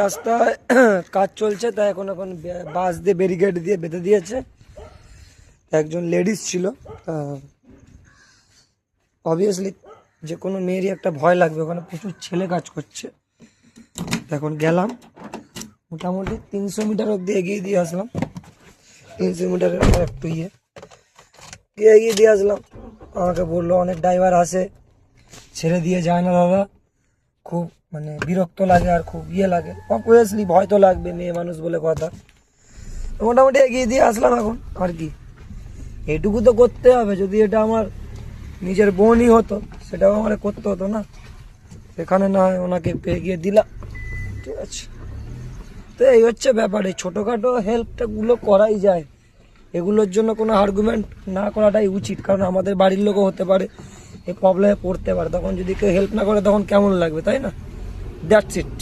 রাস্তায় কাজ চলছে, তাই এখন বাস দিয়ে ব্যারিকেড দিয়ে বেঁধে দিয়েছে। একজন লেডিস ছিল, অবভিয়াসলি যে কোনো মেয়েরই একটা ভয় লাগবে, ওখানে প্রচুর ছেলে কাজ করছে। এখন গেলাম, মোটামুটি 300 মিটার অব্দি এগিয়ে দিয়ে আসলাম। 300 মিটারের একটু এগিয়ে দিয়ে আসলাম। আমাকে বললো অনেক ড্রাইভার আসে, ছেড়ে দিয়ে যায় না দাদা, খুব মানে বিরক্ত লাগে আর খুব লাগে। অবভিয়াসলি ভয় তো লাগবে, মেয়ে মানুষ বলে কথা। মোটামুটি এগিয়ে দিয়ে আসলাম। এখন আর কি, এটুকু তো করতে হবে। যদি এটা আমার নিজের বোনই হতো, সেটাও আমার করতে হতো না। এখানে না হয় ওনাকে এগিয়ে দিলাম, ঠিক আছে। তো এই হচ্ছে ব্যাপার, এই ছোটোখাটো হেল্পটাগুলো করাই যায়। এগুলোর জন্য কোনো আর্গুমেন্ট না করাটাই উচিত, কারণ আমাদের বাড়ির লোকও হতে পারে এই প্রবলেমে পড়তে পারে। তখন যদি কেউ হেল্প না করে তখন কেমন লাগবে, তাই না? That's it.